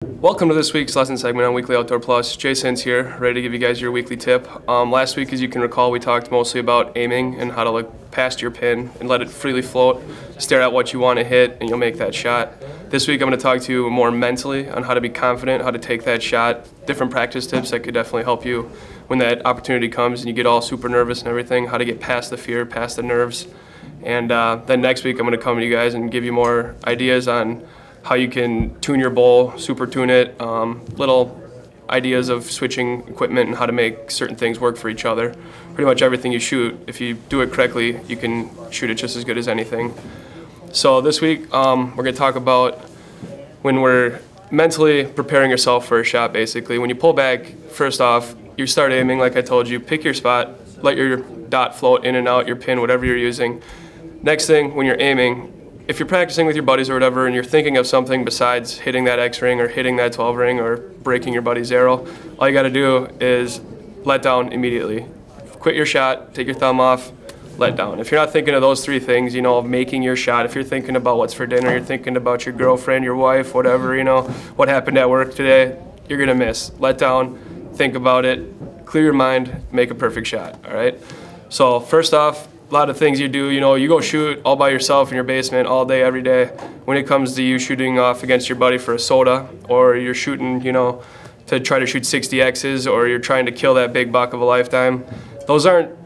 Welcome to this week's lesson segment on Weekly Outdoor Plus. Jase Hintz here, ready to give you guys your weekly tip. Last week, as you can recall, we talked mostly about aiming and how to look past your pin and let it freely float, stare at what you want to hit, and you'll make that shot. This week, I'm going to talk to you more mentally on how to be confident, how to take that shot, different practice tips that could definitely help you when that opportunity comes and you get all super nervous and everything, how to get past the fear, past the nerves. And then next week, I'm going to come to you guys and give you more ideas on how you can tune your bow, super tune it, little ideas of switching equipment and how to make certain things work for each other. Pretty much everything you shoot, if you do it correctly, you can shoot it just as good as anything. So this week, we're going to talk about when we're mentally preparing yourself for a shot, basically. When you pull back, first off, you start aiming, like I told you, pick your spot, let your dot float in and out, your pin, whatever you're using. Next thing, when you're aiming, if you're practicing with your buddies or whatever and you're thinking of something besides hitting that X ring or hitting that 12 ring or breaking your buddy's arrow, all you got to do is let down immediately. Quit your shot, take your thumb off, let down. If you're not thinking of those three things, you know, of making your shot, if you're thinking about what's for dinner, you're thinking about your girlfriend, your wife, whatever, you know, what happened at work today, you're going to miss. Let down, think about it, clear your mind, make a perfect shot, all right? So first off, a lot of things you do, you know, you go shoot all by yourself in your basement all day, every day. When it comes to you shooting off against your buddy for a soda, or you're shooting, you know, to try to shoot 60 X's, or you're trying to kill that big buck of a lifetime, those aren't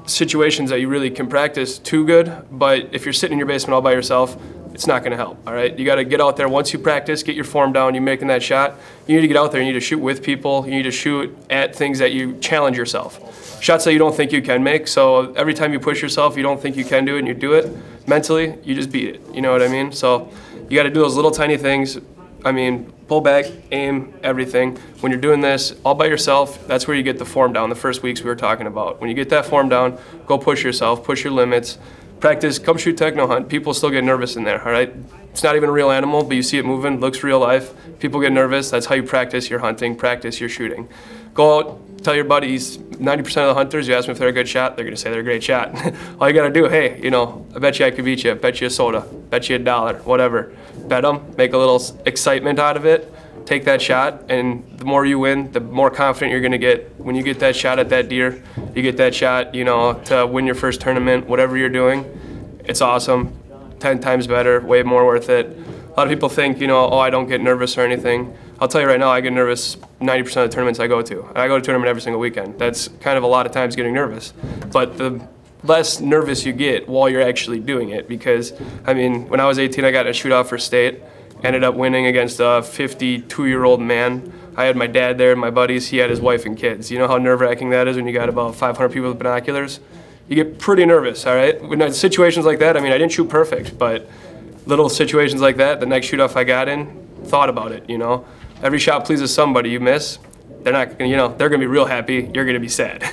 situations that you really can practice too good, but if you're sitting in your basement all by yourself, it's not going to help, all right? You got to get out there. Once you practice, get your form down, you're making that shot, you need to get out there, you need to shoot with people, you need to shoot at things that you challenge yourself. Shots that you don't think you can make, so every time you push yourself, you don't think you can do it, and you do it, mentally, you just beat it, you know what I mean? So you got to do those little tiny things. I mean, pull back, aim, everything. When you're doing this all by yourself, that's where you get the form down, the first weeks we were talking about. When you get that form down, go push yourself, push your limits. Practice, come shoot techno hunt. People still get nervous in there, all right? It's not even a real animal, but you see it moving, looks real life. People get nervous. That's how you practice your hunting, practice your shooting. Go out, tell your buddies, 90% of the hunters, you ask them if they're a good shot, they're gonna say they're a great shot. All you gotta do, hey, you know, I bet you I could beat you, bet you a soda, bet you $1, whatever. Bet them, make a little excitement out of it, take that shot, and the more you win, the more confident you're gonna get. When you get that shot at that deer, you get that shot, you know, to win your first tournament, whatever you're doing, it's awesome, 10 times better, way more worth it. A lot of people think, you know, oh, I don't get nervous or anything. I'll tell you right now, I get nervous 90% of the tournaments I go to. I go to a tournament every single weekend. That's kind of a lot of times getting nervous. But the less nervous you get while you're actually doing it, because, I mean, when I was 18, I got a shootout for state, ended up winning against a 52-year-old man. I had my dad there and my buddies. He had his wife and kids. You know how nerve-wracking that is when you got about 500 people with binoculars? You get pretty nervous, all right? When situations like that, I mean, I didn't shoot perfect, but little situations like that, the next shoot-off I got in, thought about it, you know? Every shot pleases somebody. You miss, they're not gonna, you know, they're gonna be real happy, you're gonna be sad.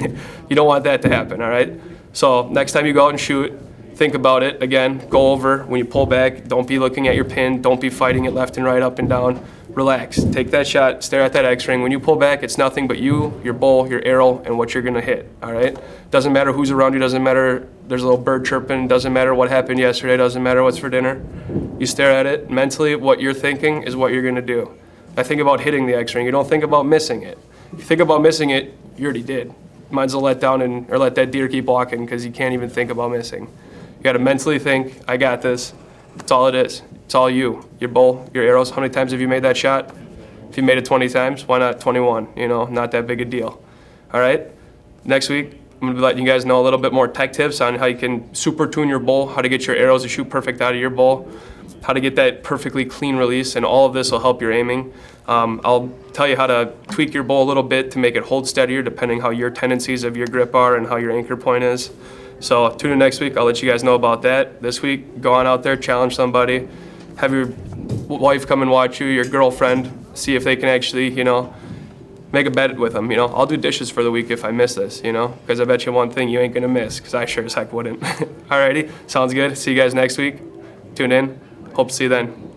You don't want that to happen, all right? So next time you go out and shoot, think about it. Again, go over, when you pull back, don't be looking at your pin, don't be fighting it left and right, up and down. Relax, take that shot, stare at that X-ring. When you pull back, it's nothing but you, your bow, your arrow, and what you're gonna hit, all right? Doesn't matter who's around you, doesn't matter, there's a little bird chirping, doesn't matter what happened yesterday, doesn't matter what's for dinner. You stare at it, mentally, what you're thinking is what you're gonna do. I think about hitting the X-ring, you don't think about missing it. If you think about missing it, you already did. Might as well let down or let that deer keep walking because you can't even think about missing. You gotta mentally think, I got this. That's all it is. It's all you, your bow, your arrows. How many times have you made that shot? If you made it 20 times, why not 21? You know, not that big a deal. All right? Next week, I'm gonna be letting you guys know a little bit more tech tips on how you can super tune your bow, how to get your arrows to shoot perfect out of your bow, how to get that perfectly clean release, and all of this will help your aiming. I'll tell you how to tweak your bow a little bit to make it hold steadier depending how your tendencies of your grip are and how your anchor point is. So tune in next week, I'll let you guys know about that. This week, go on out there, challenge somebody, have your wife come and watch you, your girlfriend, see if they can actually, you know, make a bet with them, you know. I'll do dishes for the week if I miss this, you know, because I bet you one thing you ain't gonna miss, because I sure as heck wouldn't. Alrighty, sounds good. See you guys next week. Tune in. Hope to see you then.